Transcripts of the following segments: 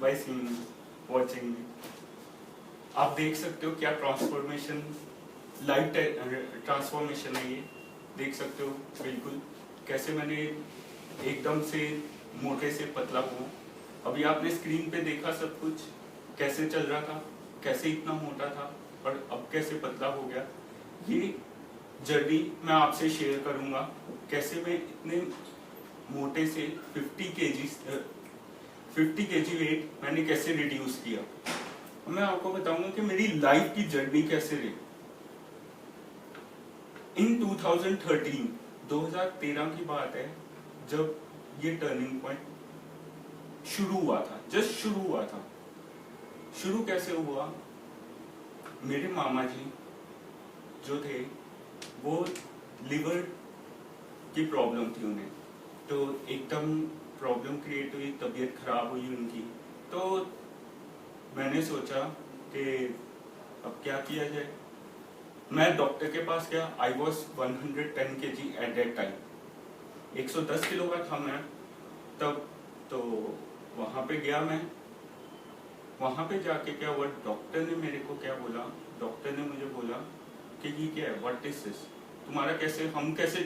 By seeing watching. आप देख सकते हो क्या ट्रांसफॉर्मेशन, लाइफ ट्रांसफॉर्मेशन है ये, देख सकते हो बिल्कुल कैसे मैंने एकदम से मोटे से पतला हुआ। अभी आपने स्क्रीन पे देखा सब कुछ कैसे चल रहा था, कैसे इतना मोटा था और अब कैसे पतला हो गया। ये जर्नी मैं आपसे शेयर करूंगा, कैसे मैं इतने मोटे से 50 केजी वेट मैंने कैसे रिड्यूस किया। मैं आपको बताऊंगा कि मेरी लाइफ की जर्नी कैसे रही। इन 2013 की बात है जब ये टर्निंग पॉइंट शुरू हुआ था, जस्ट शुरू हुआ था। शुरू कैसे हुआ, मेरे मामा जी जो थे वो लिवर की प्रॉब्लम थी उन्हें, तो एकदम प्रॉब्लम क्रिएट हुई, तबीयत खराब हुई उनकी। तो मैंने सोचा कि अब क्या किया जाए। मैं डॉक्टर के पास गया। I was 110 kg at that time, 110 kilo का था मैं तब। तो वहां पे गया मैं, वहां पे जाके क्या हुआ, डॉक्टर ने मेरे को क्या बोला, डॉक्टर ने मुझे बोला कि ये क्या है, व्हाट इज दिस, तुम्हारा कैसे, हम कैसे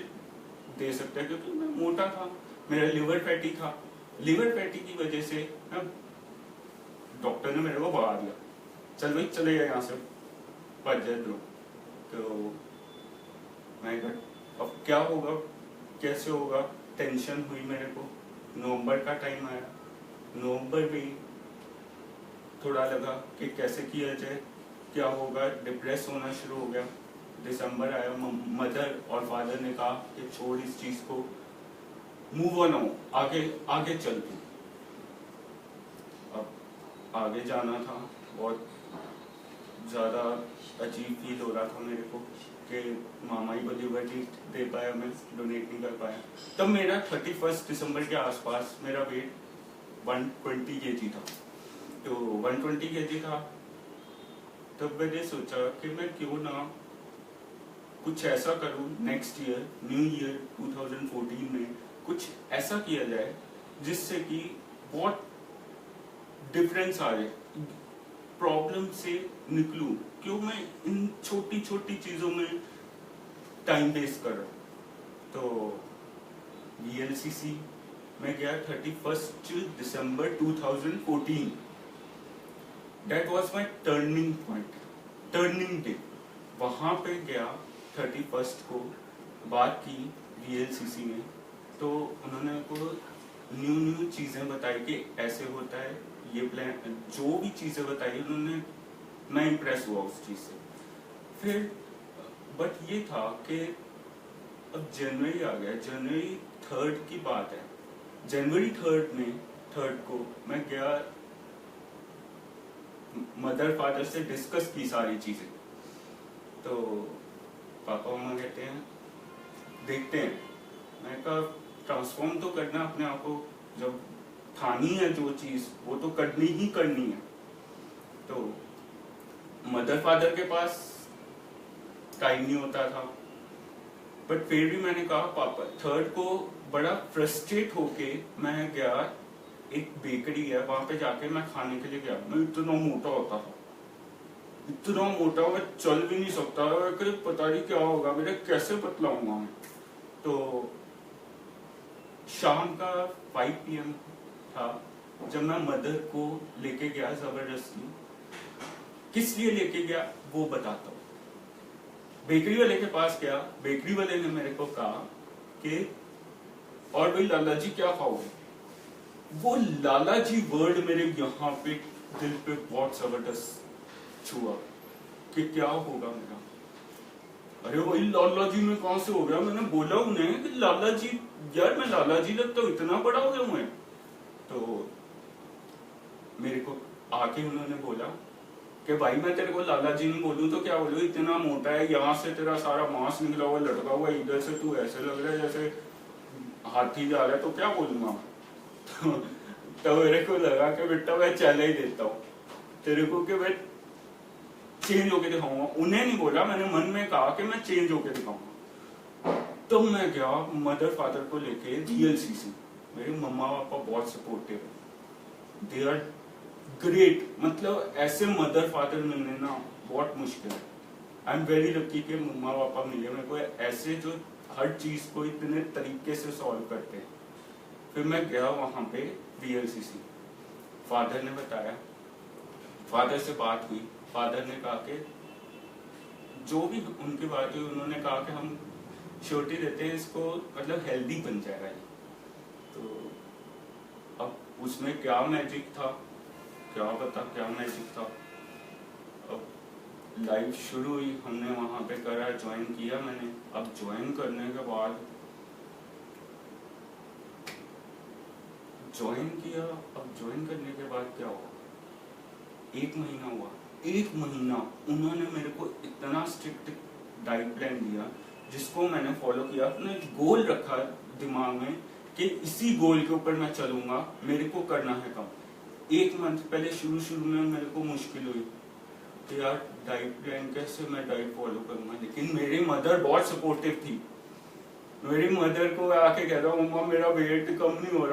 दे सकते हैं, क्योंकि मैं मोटा था, मेरा लिवर फैटी था। लिवर फैटी की वजह से डॉक्टर ने मेरे को भगा दिया, चल भाई चले गए यहाँ से, भज जाए लोग। तो मैं अब क्या होगा, कैसे होगा, टेंशन हुई मेरे को। नवंबर का टाइम आया, नवंबर में थोड़ा लगा कि कैसे किया जाए, क्या होगा, डिप्रेस होना शुरू हो गया। दिसंबर आया, मदर और फादर ने कहा कि छोड़ इस चीज को, मूव ऑन हो, आगे आगे चल तू। अब आगे जाना था, बहुत ज्यादा अजीब फील हो रहा था मेरे को कि मामा ही को लिवर नहीं दे पाया, मैं डोनेट नहीं कर पाया। तब मेरा 31 दिसंबर के आसपास मेरा वेट 120 kg था। तो 120 kg था, तब मैंने सोचा कि मैं क्यों ना कुछ ऐसा करूं, नेक्स्ट ईयर न्यू ईयर 2014 में कुछ ऐसा किया जाए जिससे कि बहुत डिफरेंस आ जाए, प्रॉब्लम से निकलूं। क्यों मैं इन छोटी छोटी चीजों में टाइम वेस्ट कर रहा हूं। तो VLCC में गया 31 दिसंबर 2014। That was my turning point, turning day. वहां पे गया 31 को, बात की VLCC में। तो उन्होंने को न्यू चीजें बताई कि ऐसे होता है, ये प्लान, जो भी चीजें बताई उन्होंने, मैं इम्प्रेस हुआ उस चीज से। फिर बट ये था कि अब जनवरी आ गया, जनवरी 3 की बात है। जनवरी 3 को मैं गया, मदर फादर से डिस्कस की सारी चीजें। तो पापा मम्मा कहते हैं देखते हैं। मैं कहा ट्रांसफॉर्म तो करना अपने आप को, जब ठानी है जो चीज वो तो करनी ही करनी है। तो मदर फादर के पास टाइम नहीं होता था, बट फिर भी मैंने कहा पापा। 3 को बड़ा फ्रस्ट्रेट होके मैं गया, एक बेकरी है वहां पे जाके मैं खाने के लिए गया। मैं इतना मोटा होता था, इतना मोटा, मैं चल भी नहीं सकता, पता नहीं क्या होगा मेरे, कैसे पतला हूँ मैं। तो शाम का 5 PM था जब मैं मदर को लेके गया जबरदस्ती। किस लिए लेके गया वो बताता हूँ। बेकरी वाले के पास गया, बेकरी वाले ने मेरे को कहा कि और भाई लाला जी क्या खाओगे। वो लाला जी वर्ड मेरे यहाँ पे दिल पे बहुत जबरदस्त छुआ कि क्या होगा मेरा। अरे वही लाला जी में कौन से हो गया। मैंने बोला उन्हें कि लाला जी, यार मैं लाला जी लगता हूँ, इतना बड़ा हो गया मैं। तो मेरे को आके उन्होंने बोला कि भाई मैं तेरे को लाला जी नहीं बोलूं तो क्या बोलूं, इतना मोटा है, यहाँ से तेरा सारा मांस निकला हुआ लटका हुआ, इधर से तू ऐसे लग रहा है जैसे हाथी जा रहा है, तो क्या बोलूंगा। तो मेरे को लगा कि बेटा मैं चैलेंज देता हूँ तेरे को कि मैं चेंज होके दिखाऊंगा। उन्हें नहीं बोला, मैंने मन में कहा कि मैं चेंज होके दिखाऊंगा। तो मैं गया मदर फादर को लेके VLCC। मेरे मम्मा पापा बहुत सपोर्टिव है, दे आर ग्रेट, मतलब ऐसे मदर फादर मिलने ना बहुत मुश्किल है। आई एम वेरी लकी कि मम्मा पापा मिले मेरे को ऐसे जो हर चीज को इतने तरीके से सॉल्व करते हैं। फिर मैं गया वहां पे VLCC, फादर ने बताया, फादर से बात हुई, फादर ने कहा कि जो भी उनकी बात हुई, उन्होंने कहा कि हम श्योरिटी देते हैं इसको, मतलब हेल्दी बन जाएगा ये। तो अब उसमें क्या मैजिक था, क्या पता क्या मैजिक था। अब लाइफ शुरू हुई, हमने वहां पे करा, ज्वाइन किया मैंने। अब ज्वाइन करने के बाद ज्वाइन करने के बाद क्या हुआ, 1 महीना हुआ। 1 महीना उन्होंने मेरे को इतना स्ट्रिक्ट डाइट प्लान दिया जिसको मैंने फॉलो किया। अपने गोल रखा दिमाग में कि इसी गोल के ऊपर मैं चलूंगा, मेरे को करना है कम। 1 मंथ पहले शुरू में मेरे को मुश्किल हुई कि यार डाइट प्लान कैसे मैं डाइट फॉलो करूंगा, लेकिन मेरी मदर बहुत सपोर्टिव थी। मेरी मदर को आके कह रहा हूँ मम्मा मेरा वेट कम नहीं हो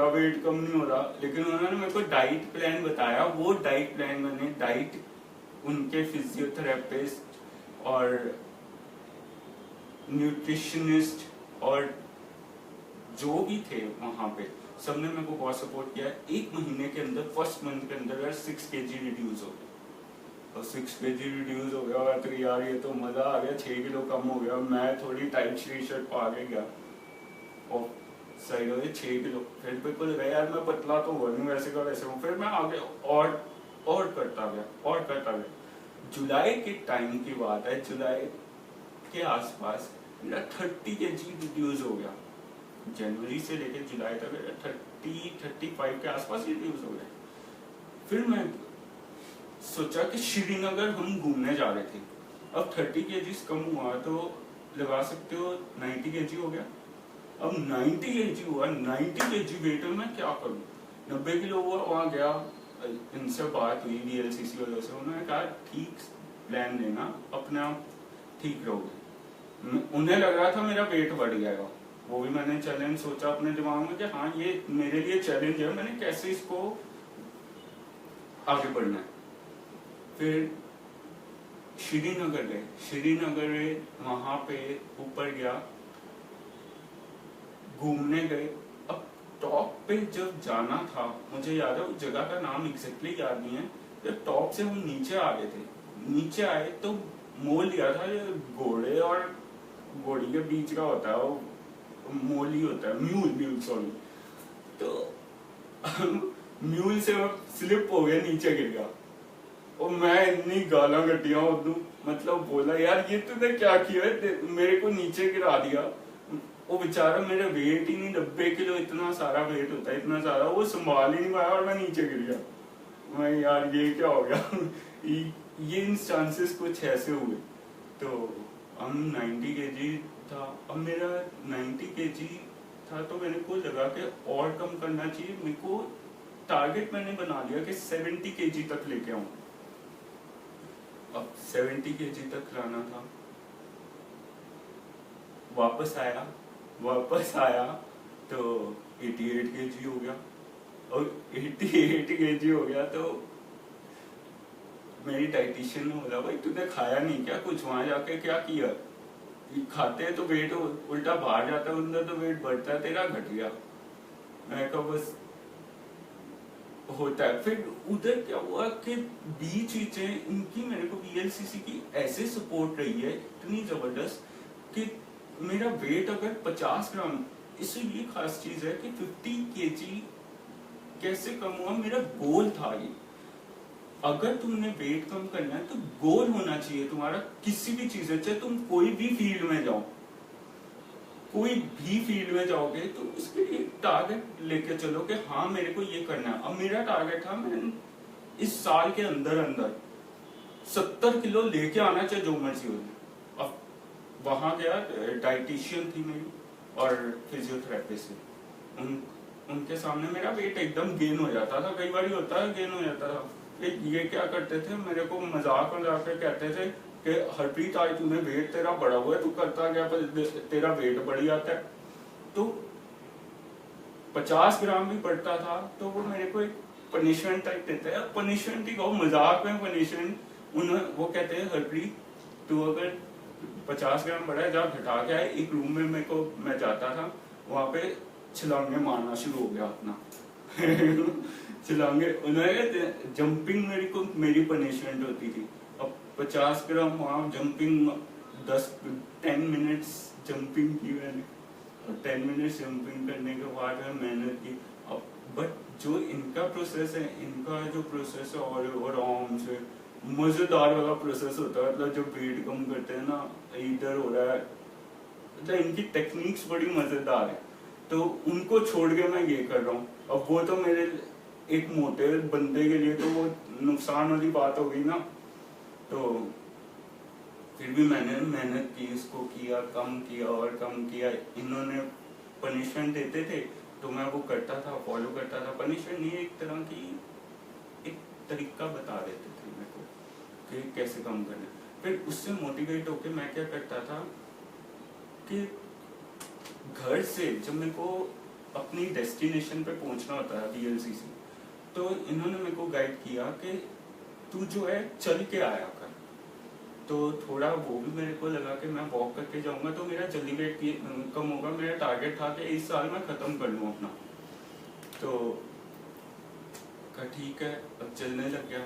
रहा, लेकिन उन्होंने मेरे को डाइट प्लान बताया। वो डाइट प्लान मैंने उनके फिजियोथेरेपिस्ट और न्यूट्रिशनिस्ट और जो भी थे वहां पे, सबने मेरे को बहुत सपोर्ट किया। 1 महीने के अंदर, फर्स्ट मंथ के अंदर 6 kg रिड्यूस हो गया। और 6 kg रिड्यूस हो गया तो यार ये तो मजा आ गया, 6 किलो कम हो गया। मैं थोड़ी टाइट टी-शर्ट पा के गया और सही हो गया 6 किलो। फिर बिल्कुल गया यार मैं पतला तो हुआ नहीं, वैसे का वैसे हूँ। फिर मैं आगे और करता गया। जुलाई के टाइम की बात है, जुलाई के आसपास मेरा 30 kg रिड्यूस हो गया। जनवरी से लेकर जुलाई तक 30-35 के आसपास रिड्यूस हो गया। फिर मैं सोचा कि श्रीनगर हम घूमने जा रहे थे। अब 30 kg कम हुआ तो लगा सकते हो 90 kg हो गया। अब 90 kg हुआ, 90 kg वेट में मैं क्या करूं। 90 किलो हुआ, वहां गया, इनसे बात हुई VLCC वालों से। उन्होंने कहा ठीक प्लान लेना, अपने आप ठीक रहोगे। उन्हें लग रहा था मेरा वेट बढ़ जाएगा। वो भी मैंने चैलेंज सोचा अपने दिमाग में कि हाँ ये मेरे लिए चैलेंज है, मैंने कैसे इसको आगे बढ़ना है। फिर श्रीनगर गए, वहां पे ऊपर गया, घूमने गए। अब टॉप पे जब जाना था, मुझे याद है उस जगह का नाम एग्जैक्टली याद नहीं है। जब टॉप से हम नीचे आ गए थे, नीचे आए तो मोल लिया था, ये घोड़े और घोड़ी के बीच का होता है वो मोल ही होता है, म्यूल सॉरी। तो म्यूल से स्लिप हो गया, नीचे गिर गया। और मैं इतनी गाला कटिया उदू, मतलब बोला यार ये तूने क्या किया है, मेरे को नीचे गिरा दिया। वो बेचारा, मेरा वेट ही नहीं 90 किलो, इतना सारा वेट होता है, इतना सारा, वो संभाल ही नहीं पाया और मैं नीचे गिर गया। मैं यार ये क्या हो गया। ये इंस्टांसेस कुछ ऐसे हुए। तो हम 90 kg था। अब मेरा 90 kg था तो मेरे को लगा कि और कम करना चाहिए। मेरे को टारगेट मैंने बना लिया कि 70 kg तक लेके आऊं। अब 70 kg तक लाना था। वापस आया तो 88 kg हो गया। और 88 kg हो गया तो मेरी डाइटिशियन ने बोला भाई तूने खाया नहीं क्या कुछ, वहां जाके क्या किया, खाते हैं तो वेट उल्टा बाहर जाता है, अंदर तो वेट बढ़ता है, तेरा घट गया। मैं कहा बस होता है। फिर उधर क्या हुआ कि बीच चीजें इनकी मेरे को VLCC की ऐसे सपोर्ट रही है इतनी जबरदस्त कि मेरा वेट अगर 50 ग्राम, इसलिए खास चीज है कि 50 kg कैसे कम हुआ। मेरा गोल था ये, अगर तुमने वेट कम करना है तो गोल होना चाहिए तुम्हारा किसी भी चीज से, चाहे तुम कोई भी फील्ड में जाओ, कोई भी फील्ड में जाओगे तो उसके लिए टारगेट लेके चलो कि हाँ मेरे को ये करना है। अब मेरा टारगेट था मैं इस साल के अंदर 70 किलो लेके आना, चाहे जो मर्जी हो। अब वहां गया, डाइटिशियन थी मेरी और फिजियोथेरेपिस्ट थी, उनके सामने मेरा वेट एकदम गेन हो जाता था। कई बार होता है गेन हो जाता था। ये क्या करते थे, मेरे को मजाक कर कहते थे कि हरप्रीत आज तूने वेट तेरा बढ़ा हुआ है, तू करता क्या पर तेरा वेट बढ़ जाता है। तो 50 ग्राम भी बढ़ता था तो वो मेरे को एक पनिशमेंट टाइप देते हैं, पनिशमेंट ही कहो, मजाक में पनिशमेंट। उन्हें वो कहते हैं हरप्रीत तू अगर 50 ग्राम बढ़ा है जा घटा के आए। एक रूम में मेरे को, मैं जाता था वहां पे छलांगे मारना शुरू हो गया अपना छलांगे, उन्हें जंपिंग मेरी पनिशमेंट होती थी। अब 50 ग्राम वहां जंपिंग 10 मिनट्स जंपिंग की मैंने, और 10 मिनट्स जंपिंग करने के बाद मैं मेहनत की। अब बट जो इनका प्रोसेस है, इनका जो प्रोसेस है और आराम से मजेदार वाला प्रोसेस होता है। मतलब जो वेट कम करते हैं ना, इधर हो रहा है, मतलब इनकी टेक्निक्स बड़ी मजेदार है, तो उनको छोड़ के मैं ये कर रहा हूँ। अब वो तो मेरे एक मोटे बंदे के लिए तो वो नुकसान वाली बात हो गई ना, तो फिर भी मैंने मेहनत की, इसको किया, कम किया और कम किया। इन्होंने पनिशमेंट देते थे तो मैं वो करता था, फॉलो करता था। पनिशमेंट नहीं, एक तरह की एक तरीका बता देते थे मेरे को कि कैसे कम करना। फिर उससे मोटिवेट होके मैं क्या करता था कि घर से जब मेरे को अपनी डेस्टिनेशन पे पहुंचना होता है VLCC, तो इन्होंने मेरे को गाइड किया कि तू जो है चल के आया कर। तो थोड़ा वो भी मेरे को लगा कि मैं वॉक करके जाऊंगा तो मेरा जल्दी वेट कम होगा। मेरा टारगेट था कि इस साल मैं खत्म कर लूँ अपना। तो ठीक है, अब चलने लग गया।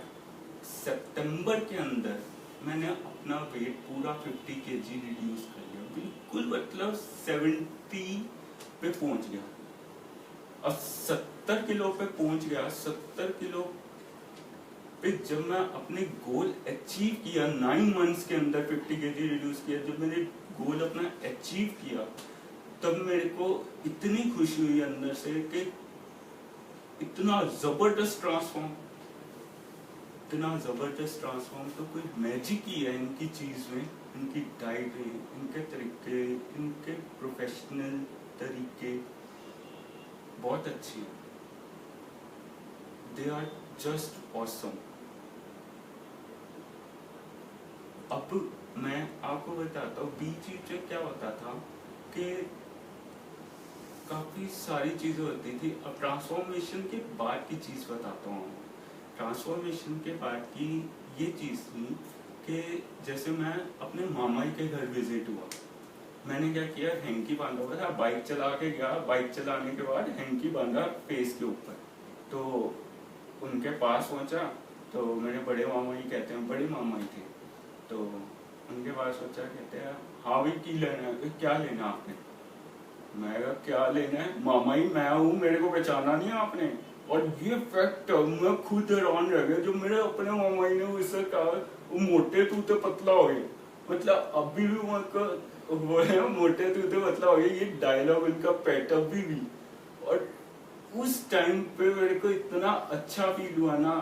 सितंबर के अंदर मैंने अपना वेट पूरा 50 kg रिड्यूस कर लिया, बिल्कुल मतलब 70 पे पहुंच गया। अब 70 किलो पे पहुंच गया। 70 किलो पे जब मैं अपने गोल अचीव किया, 9 मंथ्स के अंदर 50 kg रिड्यूस किया, जब मैंने गोल अपना अचीव किया, तब मेरे को इतनी खुशी हुई अंदर से कि इतना जबरदस्त ट्रांसफॉर्म, तो कोई मैजिक ही है इनकी चीज में, इनकी डाइट में, इनके तरीके, इनके प्रोफेशनल तरीके बहुत अच्छी है। They are just awesome. अब मैं आपको बताता हूँ बीच में क्या होता था कि काफी सारी चीजें होती थी। अब ट्रांसफॉर्मेशन के बाद की चीज बताता हूँ। ट्रांसफॉर्मेशन के बाद की ये चीज थी कि जैसे मैं अपने मामा के घर विजिट हुआ, मैंने क्या किया, हैंकी बांधा हुआ था, बाइक चला के गया। बाइक चलाने के बाद हैंकी बांधा फेस के ऊपर, तो उनके पास पहुंचा तो मेरे बड़े मामा ही कहते हैं, बड़े मामा ही थे, तो उनके पास सोचा, कहते हैं हाँ भाई की लेना है, क्या लेना आपने? मैं कहा क्या लेना है, मामा ही मैं हूँ, मेरे को पहचाना नहीं आपने? और ये फैक्ट मैं खुद हैरान रह गया जो मेरे अपने मामा ही ने उससे कहा वो मोटे तू तो पतला हो गए। मतलब अभी भी वो है मोटे तू तो पतला हो गए, ये डायलॉग उनका पेट अभी भी। और उस टाइम पे मेरे को इतना अच्छा फील हुआ ना,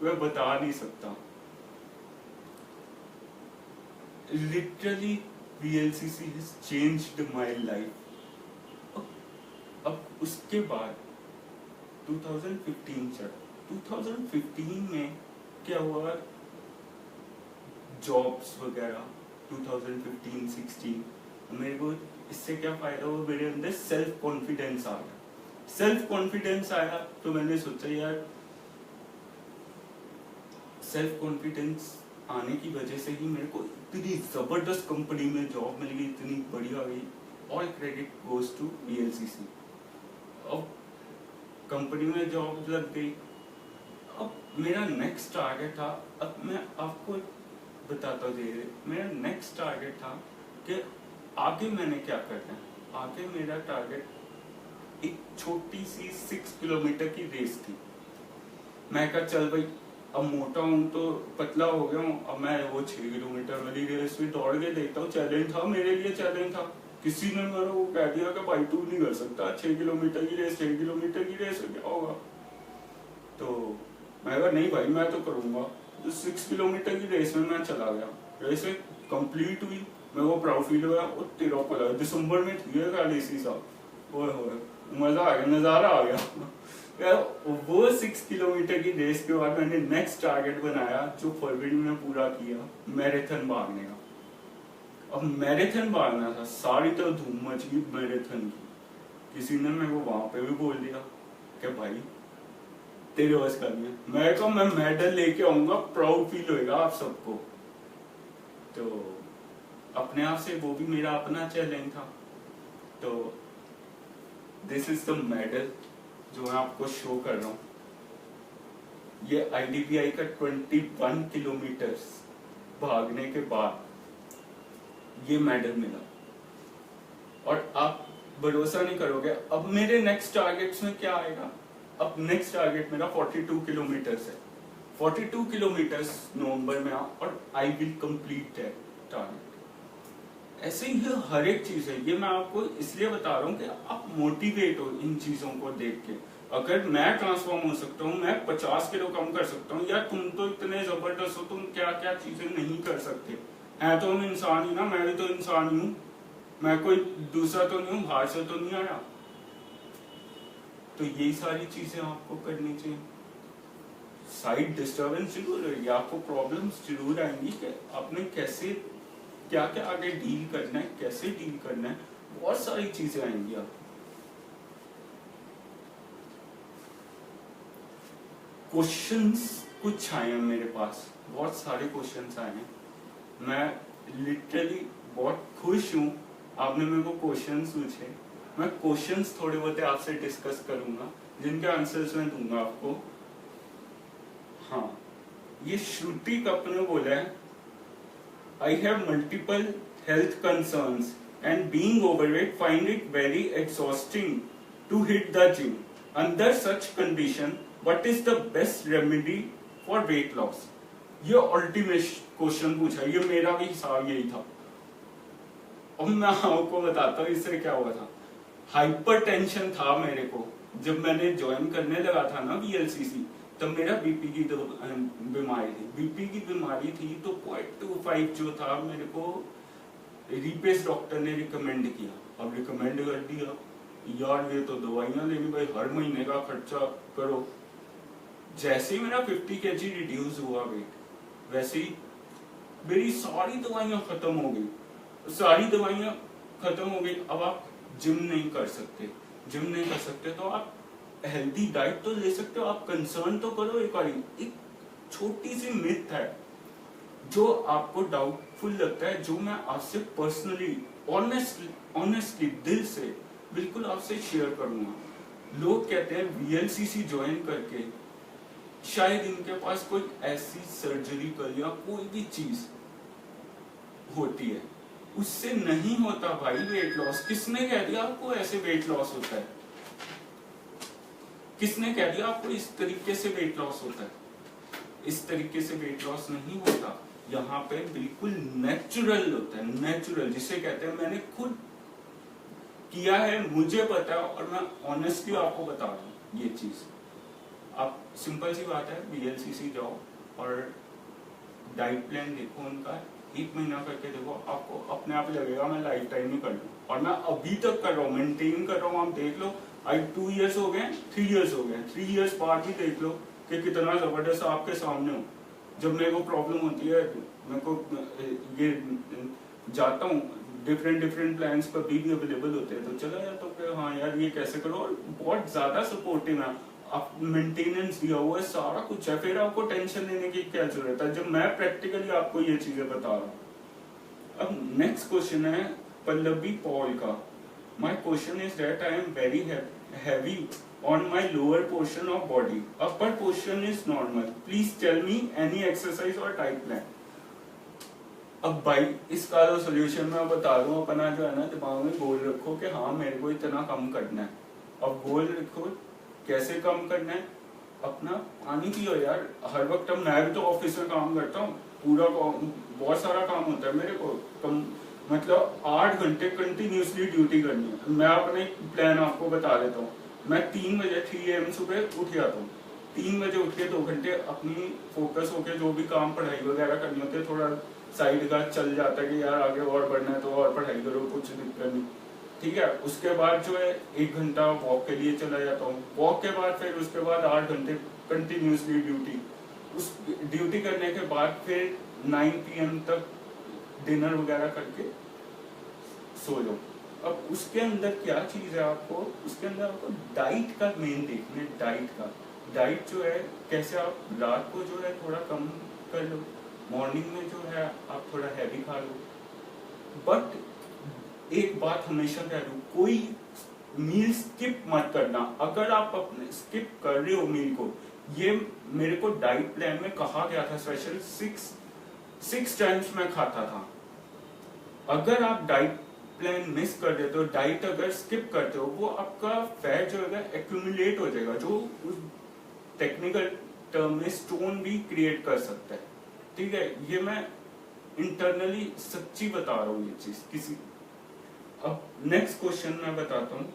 मैं बता नहीं सकता। Literally VLCC has changed my life। अब उसके बाद 2015 चला। 2015 में क्या हुआ, जॉब्स वगैरह 2015-16 मेरे को इससे क्या फायदा हुआ, मेरे अंदर सेल्फ कॉन्फिडेंस आ गया। सेल्फ कॉन्फिडेंस आया तो मैंने सोचा यार सेल्फ कॉन्फिडेंस आने की वजह से ही मेरे को इतनी जबरदस्त कंपनी में जॉब मिल गई, इतनी बढ़िया गई। All credit goes to VLCC। अब कंपनी में जॉब लग गई। अब मेरा नेक्स्ट टारगेट था, अब मैं आपको बताता हूँ, मेरा नेक्स्ट टारगेट था कि आगे मैंने क्या करना है। आगे मेरा टारगेट एक छोटी सी 6 किलोमीटर की रेस थी। मैं कहा चल भाई अब मोटा हूँ तो पतला हो गया हूँ, अब मैं वो 6 किलोमीटर वाली रेस में दौड़ के देखता हूँ। चैलेंज था मेरे लिए, चैलेंज था। किसी ने मेरे को कह दिया कि भाई तू नहीं कर सकता 6 किलोमीटर की रेस, 6 किलोमीटर की रेस में क्या होगा। तो मैं कहा नहीं भाई मैं तो करूंगा। तो 6 किलोमीटर की रेस में मैं चला गया, रेस कंप्लीट हुई, मेरे को प्राउड फील हुआ। और 13 दिसंबर में थी VLCC साहब, ओए मजा आ गया, नजारा आ गया। वो 6 किलोमीटर की रेस के बाद मैंने नेक्स्ट टारगेट बनाया जो फरवरी में पूरा किया, मैराथन भागने का। अब मैराथन भागना था, सारी तो धूम मच गई मैराथन की। किसी ने मेरे को वहां पे भी बोल दिया कि भाई तेरे बस का नहीं है। मैं कहूँ मैं मेडल लेके आऊंगा, प्राउड फील होएगा आप सबको। तो अपने आप से वो भी मेरा अपना चैलेंज था। तो दिस इज द मेडल जो मैं आपको शो कर रहा हूँ। ये IDBI का 21 किलोमीटर भागने के बाद ये मेडल मिला। और आप भरोसा नहीं करोगे, अब मेरे नेक्स्ट टारगेट्स में क्या आएगा। अब नेक्स्ट टारगेट मेरा 42 किलोमीटर है। 42 किलोमीटर नवंबर में और I will complete that target. ऐसे ही हर एक चीज है। ये मैं आपको इसलिए बता रहा हूँ कि आप मोटिवेट हो इन चीजों को देख के। अगर मैं ट्रांसफॉर्म हो सकता हूँ, मैं 50 किलो कम कर सकता हूँ, या तुम तो इतने जबरदस्त हो, तुम क्या क्या चीजें नहीं कर सकते हैं। तो हम इंसान ही ना, मैं भी तो इंसान ही हूँ, मैं कोई दूसरा तो नहीं हूँ, बाहर से तो नहीं आया। तो यही सारी चीजें आपको करनी चाहिए। साइड डिस्टर्बेंस जरूर रहेगी, आपको प्रॉब्लम्स जरूर आएंगी कि आपने कैसे क्या क्या आगे डील करना है, कैसे डील करना है, बहुत सारी चीजें आएंगी आप। क्वेश्चंस कुछ आए हैं मेरे पास, बहुत सारे क्वेश्चंस आए हैं। मैं लिटरली बहुत खुश हूँ आपने मेरे को क्वेश्चंस पूछे। मैं क्वेश्चंस थोड़े बहुत आपसे डिस्कस करूंगा, जिनके आंसर्स मैं दूंगा आपको। हाँ, ये श्रुति कप ने बोला है, I have multiple health concerns and being overweight find it very exhausting to hit the gym. Under such condition what is the best remedy for weight loss. ये अल्टीमेट क्वेश्चन पूछा, ये मेरा भी हिसाब यही था। अब मैं आपको बताता हूँ इससे क्या हुआ था। हाइपरटेंशन था मेरे को, जब मैंने ज्वाइन करने लगा था ना VLCC, तब मेरा बीपी की बीमारी थी। बीपी की बीमारी थी तो 0.25 जो था मेरे को रिपेस डॉक्टर ने रिकमेंड किया। अब रिकमेंड कर दिया, यार ये तो दवाइयां लेनी भाई, हर महीने का खर्चा करो। जैसे ही मेरा 50 kg रिड्यूस हुआ वेट, वैसे ही मेरी सारी दवाइयां खत्म हो गई, सारी दवाइयां खत्म हो गई। अब आप जिम नहीं कर सकते, जिम नहीं कर सकते तो आप हेल्दी डाइट तो ले सकते हो, आप कंसर्न तो करो। एक छोटी सी मिथ है जो आपको डाउटफुल लगता है, जो मैं आपसे पर्सनली ऑनेस्टली दिल से बिल्कुल आपसे शेयर करूंगा। लोग कहते हैं VLCC ज्वाइन करके शायद इनके पास कोई ऐसी सर्जरी कर या कोई भी चीज होती है, उससे नहीं होता भाई वेट लॉस। किसने कह दिया आपको ऐसे वेट लॉस होता है? किसने कह दिया आपको इस तरीके से वेट लॉस होता है? इस तरीके से वेट लॉस नहीं होता। यहाँ पे बिल्कुल नेचुरल होता है, नेचुरल जिसे कहते हैं। मैंने खुद किया है, मुझे पता है, और मैं ऑनेस्टली आपको बता रहा हूँ ये चीज। आप सिंपल सी बात है, VLCC जाओ और डाइट प्लान देखो उनका, 1 महीना करके देखो, आपको अपने आप लगेगा मैं लाइफ टाइम ही कर लूँ। और मैं अभी तक कर रहा हूँ, मेंटेन कर रहा हूँ। आप देख लो, आई 2 years हो गए, 3 years हो गए, 3 years बाद भी देख लो कि कितना जबरदस्त आपके सामने हो। जब मेरे को प्रॉब्लम होती है, मेरे को ये जाता हूँ, डिफरेंट प्लान्स कभी भी अवेलेबल होते हैं तो चला जाता हूँ, हाँ यार ये कैसे करो। और बहुत ज्यादा सपोर्टिव है, आप मेंटेनेंस दिया हुआ है, सारा कुछ है, फिर आपको टेंशन लेने की क्या जरूरत है, जब मैं प्रैक्टिकली आपको ये चीजें बता रहा हूँ। अब नेक्स्ट क्वेश्चन है पल्लवी पॉल का। My question is that I am very heavy on my lower portion of body, upper portion is normal, please tell me any exercise or diet plan। अब भाई इसका तो सोल्यूशन मैं बता दूं। अपना जो है ना, दिमाग में गोल रखो कि हाँ मेरे को इतना कम करना है। अब गोल रखो कैसे कम करना है। अपना पानी पियो यार, हर वक्त। अब मैं भी तो ऑफिस में काम करता हूँ, पूरा बहुत सारा काम होता है मेरे को, मतलब 8 घंटे कंटिन्यूसली ड्यूटी करनी है। मैं अपने प्लान आपको बता देता हूँ। मैं 3 बजे 3 AM सुबह उठ जाता हूँ। 3 बजे उठ के 2 घंटे अपनी फोकस होके जो भी काम पढ़ाई वगैरह करनी होती है, थोड़ा साइड का चल जाता है कि यार आगे और बढ़ना है तो और पढ़ाई करो, कुछ दिक्कत नहीं, ठीक है। उसके बाद जो है 1 घंटा वॉक के लिए चला जाता हूँ। वॉक के बाद फिर उसके बाद 8 घंटे कंटिन्यूसली ड्यूटी। उस ड्यूटी करने के बाद फिर 9 PM तक डिनर वगैरह करके सो लो। अब उसके अंदर क्या चीज है, आपको उसके अंदर आपको डाइट का मेन देखना है। डाइट का डाइट जो है कैसे आप रात को जो है थोड़ा कम कर लो, मॉर्निंग में जो है आप थोड़ा हैवी खा लो। बट एक बात हमेशा कह दूं, कोई मील स्किप मत करना। अगर आप अपने स्किप कर रहे हो मील को, ये मेरे को डाइट प्लान में कहा गया था स्पेशल, 6 टाइम्स मैं खाता था। अगर आप डाइट प्लान मिस कर देते हो, डाइट अगर स्किप करते हो, वो आपका फैट जो है एक्यूमुलेट हो जाएगा, जो उस टेक्निकल टर्म में स्टोन भी क्रिएट कर सकता है। ठीक है, ये मैं इंटरनली सच्ची बता रहा हूँ ये चीज किसी। अब नेक्स्ट क्वेश्चन मैं बताता हूँ,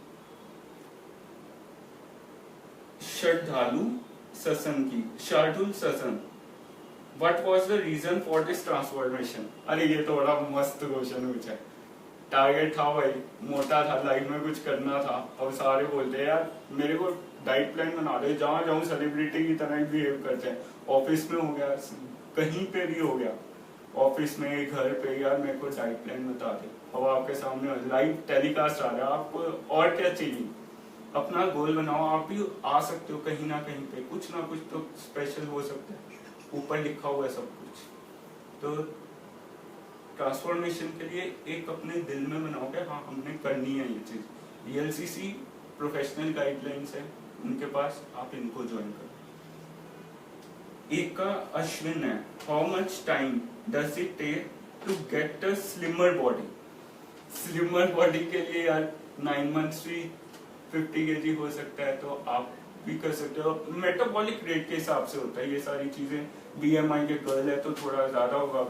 श्रद्धालु ससन की, शार्दुल ससन, what was the reason for this transformation? अरे ये तो बड़ा मस्त क्वेश्चन पूछा है। टारगेट था भाई, मोटा था, लाइफ में कुछ करना था। अब सारे बोलते हैं यार मेरे को डाइट प्लान बना दे, जहां जाऊं सेलिब्रिटी की तरह बिहेव करते हैं। ऑफिस में हो गया, कहीं पे भी हो गया, ऑफिस में, घर पे, यार मेरे को डाइट प्लान बता दे। अब आपके सामने लाइव टेलीकास्ट आ रहा है, आपको और क्या चाहिए? अपना गोल बनाओ, आप भी आ सकते हो कहीं ना कहीं पे, कुछ ना कुछ तो स्पेशल हो सकता है, ऊपर लिखा हुआ है सब कुछ। तो ट्रांसफॉर्मेशन के लिए एक अपने दिल में बनाओ कि हाँ हमने करनी है ये चीज। VLCC प्रोफेशनल गाइडलाइंस है उनके पास, आप इनको ज्वाइन करो। एक का अश्विन है, how much time does it take to get a slimmer body? Slimmer body के लिए यार 9 मंथ्स भी 50 kg हो सकता है, तो आप भी कर सकते हो। मेटाबॉलिक रेट के हिसाब से होता है ये सारी चीजें। BMI के गर्ल है तो थोड़ा ज्यादा होगा,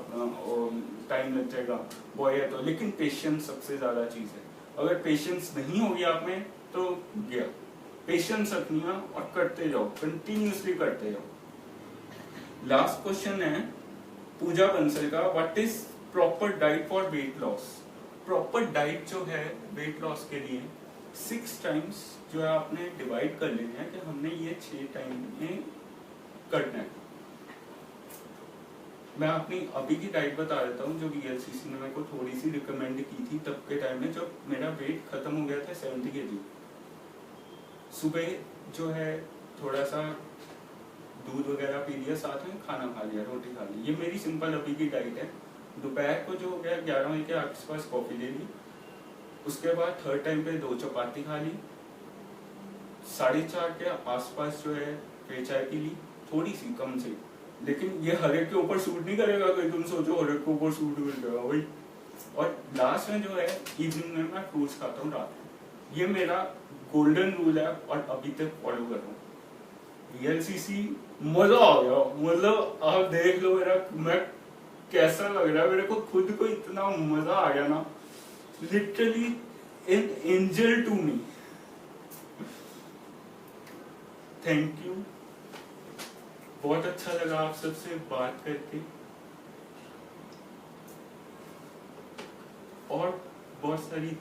टाइम लग जाएगा, बॉय है तो। लेकिन पेशेंस सबसे ज्यादा चीज है। अगर पेशेंस नहीं होगी आप में तो गया। पेशेंस रखनी है और करते जाओ, कंटिन्यूसली करते जाओ। लास्ट क्वेश्चन है पूजा बंसल का, what is proper diet for weight loss? Proper diet जो है वेट लॉस के लिए 6 टाइम्स जो है आपने डिवाइड कर लेना है कि हमने ये 6 टाइम में करना है। मैं अपनी अभी की डाइट बता देता हूँ, जो VLCC ने मेरे को थोड़ी सी रिकमेंड की थी तब के टाइम में, जब मेरा वेट खत्म हो गया था 70 kg। सुबह जो है थोड़ा सा दूध वगैरह पी लिया, साथ में खाना खा लिया, रोटी खा ली। ये मेरी सिंपल अभी की डाइट है। दोपहर को जो हो गया 11 बजे के आसपास कॉफी ले ली, उसके बाद थर्ड टाइम पे 2 चपाती खा ली, 4:30 के आसपास जो है फिर चाय पी ली, थोड़ी सी कम से। लेकिन ये हर एक के ऊपर सूट नहीं करेगा कि तुम सोचो हर एक के ऊपर सूट करेगा भाई। और लास्ट में जो है इवनिंग में मैं फ्रूट्स खाता हूँ रात में। ये मेरा गोल्डन रूल है और अभी तक फॉलो कर रहा हूँ। VLCC मजा आ गया, मतलब आप देख लो मेरा, मैं कैसा लग रहा है, मेरे को खुद को इतना मजा आ गया ना, literally an angel to me. Thank you, बहुत अच्छा लगा आप सबसे बात करके, और बहुत सारी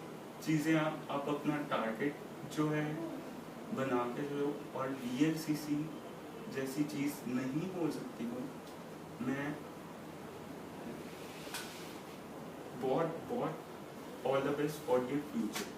चीजें आप अपना टारगेट जो है बना के जो, और VLCC जैसी चीज नहीं हो सकती हो। मैं बहुत all the best for your future.